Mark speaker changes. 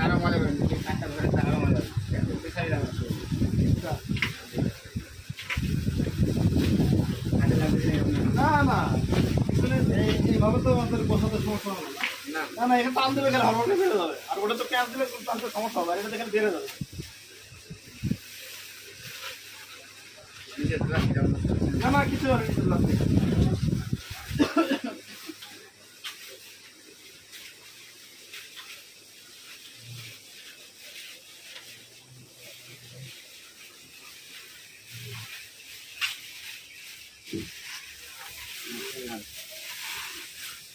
Speaker 1: আরো মজা করেন, কাঁচা ধরে আরো মজা
Speaker 2: না না এইভাবে তো আমাদের বসাতে সমস্যা হবে না। না না এখানে টান দিলে গেলে হরমোনটা বেড়ে যাবে, আর ওটা তো ক্যাচ দিলে টানতে সমস্যা হবে, আর এটা এখানে বেড়ে যাবে। না না কিছু হবে না।